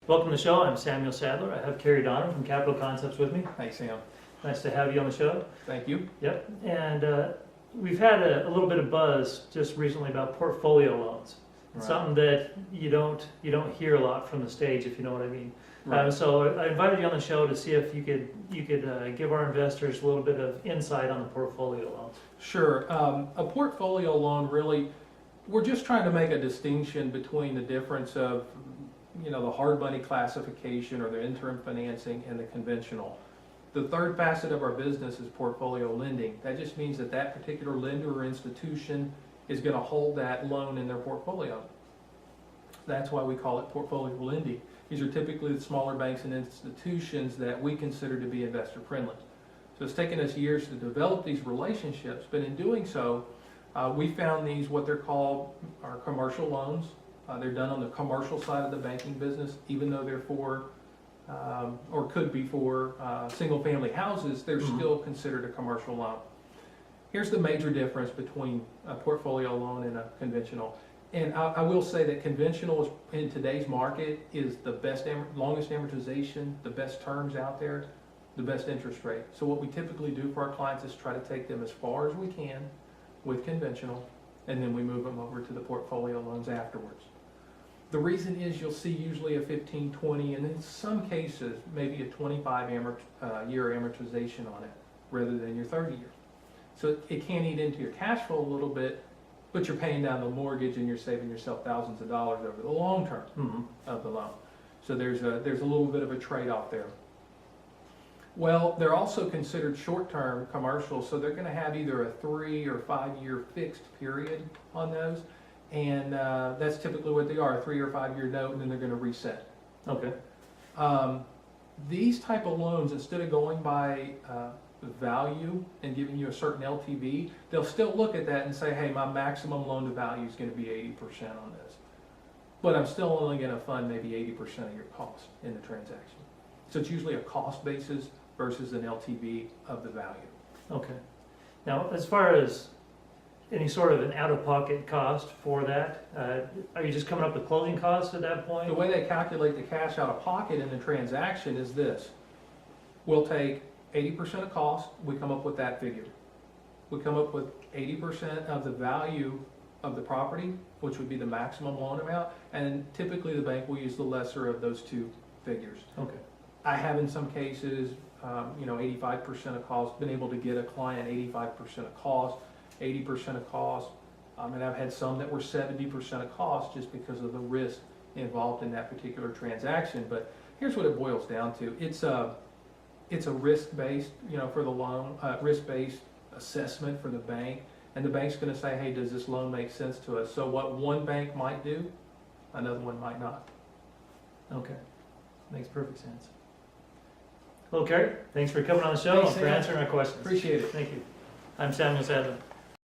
Welcome to the show. I'm Samuel Sadler. I have Cary Donham from Capital Concepts with me. Hey, Sam. Nice to have you on the show. Thank you. Yep. And we've had a little bit of buzz just recently about portfolio loans. It's Right. something that you don't hear a lot from the stage, if you know what I mean. Right. So I invited you on the show to see if you could give our investors a little bit of insight on the portfolio loans. Sure. A portfolio loan really, we're just trying to make a distinction between the difference of, the hard money classification or the interim financing and the conventional. The third facet of our business is portfolio lending. That just means that that particular lender or institution is going to hold that loan in their portfolio. That's why we call it portfolio lending. These are typically the smaller banks and institutions that we consider to be investor friendly. So it's taken us years to develop these relationships, but in doing so, we found these, what they're called, are commercial loans. They're done on the commercial side of the banking business, even though they're for, or could be for, single family houses, they're still considered a commercial loan. Here's the major difference between a portfolio loan and a conventional. And I will say that conventional is, in today's market, is the best, longest amortization, the best terms out there, the best interest rate. So what we typically do for our clients is try to take them as far as we can with conventional, and then we move them over to the portfolio loans afterwards. The reason is you'll see usually a 15, 20, and in some cases, maybe a 25 year amortization on it, rather than your 30 year. So it can eat into your cash flow a little bit, but you're paying down the mortgage and you're saving yourself thousands of dollars over the long term of the loan. So there's a little bit of a trade-off there. Well, they're also considered short-term commercial, so they're going to have either a 3 or 5 year fixed period on those, and that's typically what they are, a 3 or 5 year note, and then they're going to reset. Okay. These type of loans, instead of going by value and giving you a certain LTV, they'll still look at that and say, hey, my maximum loan to value is going to be 80% on this, but I'm still only going to fund maybe 80% of your cost in the transaction. So it's usually a cost basis versus an LTV of the value. Okay. Now, as far as any sort of an out-of-pocket cost for that, are you just coming up with closing costs at that point? The way they calculate the cash out of pocket in the transaction is this. We'll take 80% of cost, we come up with that figure. We come up with 80% of the value of the property, which would be the maximum loan amount, and typically the bank will use the lesser of those two figures. Okay. I have in some cases, 85% of cost, been able to get a client 85% of cost, 80% of cost, and I've had some that were 70% of cost just because of the risk involved in that particular transaction. But here's what it boils down to. It's a risk-based, for the loan, risk-based assessment for the bank, and the bank's going to say, hey, does this loan make sense to us? So what one bank might do, another one might not. Okay. Makes perfect sense. Well, Cary, thanks for coming on the show Thanks, and for Sam. answering our questions. Appreciate it. Thank you. I'm Samuel Sadler.